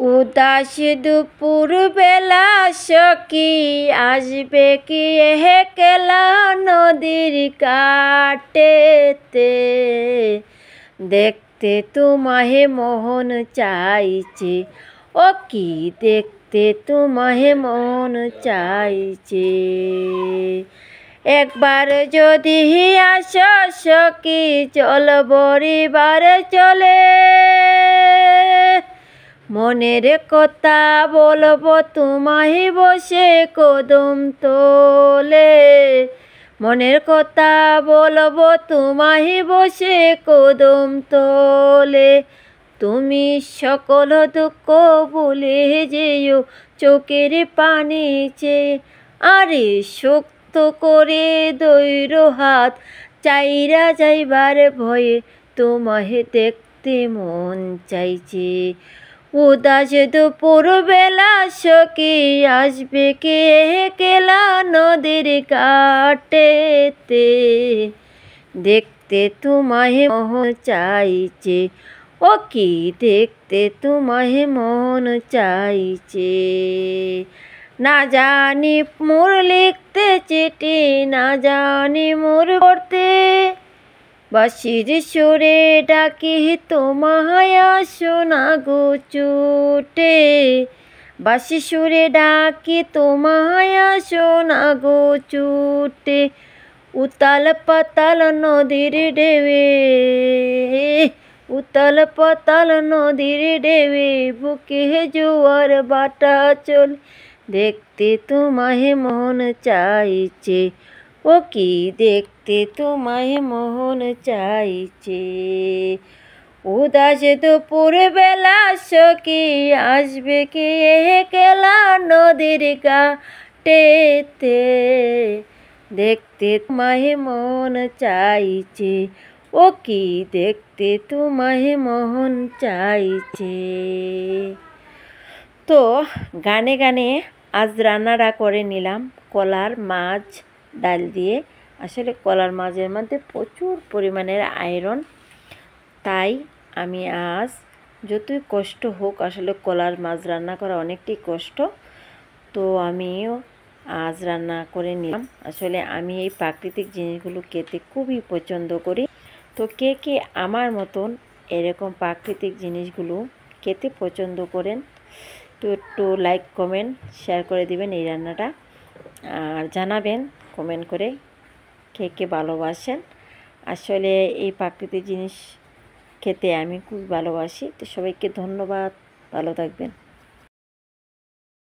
উদাস দুপুর বেলা সখী আসবে কি একলা নদীর কাটেতে, দেখতে তোমাহে মন চাইছে, ও কি দেখতে তোমাহে মন চাইছে। একবার যদি আসো সখী চল বরিবার চলে, মনের কথা বলবো তোমায় বসে কদম তোলে, মনের কথা বলবো তোমায় বসে কদম তোলে। তুমি সকল দুঃখ ভুলে যেও চোখের পানি চেয়ে, আরে শক্ত করে দৈর হাত চাইরা যাইবার ভয়ে তোমায় দেখতে মন চাইছে। উদাস দুপুর বেলা সখী আসবে কে একলা নদীর কাটেতে, দেখতে তোমায় মন চাইছে, ও কি দেখতে তোমায় মন চাইছে। না জানি মোর লিখতে চিঠি, না জানি মোর পড়তে, বাঁশির সুরে ডাকি তোমায় আসো না গো ছুটে, বাঁশির সুরে ডাকি তোমায় আসো না গো ছুটে। উতাল পাতাল নদীর ঢেউয়ে, উতাল পাতাল নদীর ঢেউয়ে বুকে জোয়ার বাটা চলে, দেখতে তোমায় মন চাইছে, ও কি দেখতে তোমায় মন চাইছে। উদাস দুপুর বেলা সখী আসবে কি একলা নদীর কাটেতে, দেখতে তোমায় মন চাইছে, ও কি দেখতে তোমায় মন চাইছে। তো গানে গানে আজ রান্নাটা করে নিলাম কলার মাছ ডাল দিয়ে। আসলে কলার মাছের মধ্যে প্রচুর পরিমাণের আয়রন, তাই আমি আজ যতই কষ্ট হোক, আসলে কলার মাছ রান্না করা অনেকটাই কষ্ট, তো আমিও আজ রান্না করে নিলাম। আসলে আমি এই প্রাকৃতিক জিনিসগুলো খেতে খুবই পছন্দ করি। তো কে কে আমার মতন এরকম প্রাকৃতিক জিনিসগুলো খেতে পছন্দ করেন, তো একটু লাইক কমেন্ট শেয়ার করে দিবেন এই রান্নাটা, আর জানাবেন কমেন্ট করে কে কে ভালোবাসেন। আসলে এই প্রাকৃতিক জিনিস খেতে আমি খুব ভালোবাসি। তো সবাইকে ধন্যবাদ, ভালো থাকবেন।